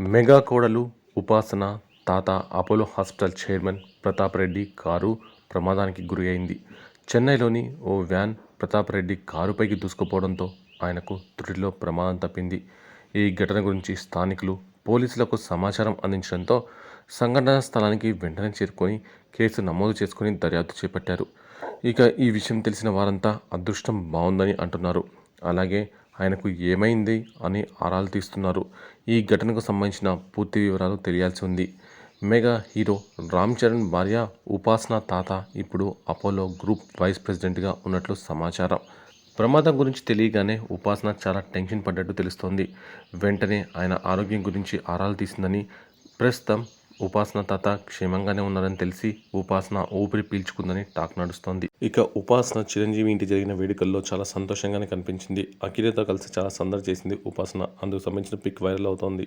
Mega కోడలు ఉపాసన తాత Apollo hospital chairman Pratap Reddy car ప్రమాదానికి గురి అయింది. చెన్నైలోని ఓ వ్యాన్ ప్రతాప్ రెడ్డి కారుపైకి దూసుకుపోవడంతో ఆయనకు త్రుటిలో ప్రమాదం తప్పింది. ఈ ఘటన గురించి స్థానికులు పోలీసులకు సమాచారం అందించడంతో సంఘటనా స్థలానికి వెంటనే చేరుకొని కేసు నమోదు చేసుకుని దర్యాప్తు చేపట్టారు. ఇక ఈ విషయం తెలిసిన వారంతా అదృష్టం బాగుందని అంటున్నారు. అలాగే ఆయనకు ఏమైంది అని ఆరాలు తీస్తున్నారు. ఈ ఘటనకు సంబంధించిన పూర్తి వివరాలు తెలియాల్సి ఉంది. మెగా హీరో రామ్ చరణ్ భార్య ఉపాసన తాత ఇప్పుడు అపోలో గ్రూప్ వైస్ ప్రెసిడెంట్గా ఉన్నట్లు సమాచారం. ప్రమాదం గురించి తెలియగానే ఉపాసన చాలా టెన్షన్ పడ్డట్టు తెలుస్తోంది. వెంటనే ఆయన ఆరోగ్యం గురించి ఆరాలు తీసిందని, ప్రస్తుతం ఉపాసన తాత క్షేమంగానే ఉన్నారని తెలిసి ఉపాసన ఊపిరి పీల్చుకుందని టాక్ నడుస్తోంది. ఇక ఉపాసన చిరంజీవి ఇంటి జరిగిన వేడుకల్లో చాలా సంతోషంగానే కనిపించింది. అఖిలతో కలిసి చాలా సందడి చేసింది ఉపాసన. అందుకు సంబంధించిన పిక్ వైరల్ అవుతోంది.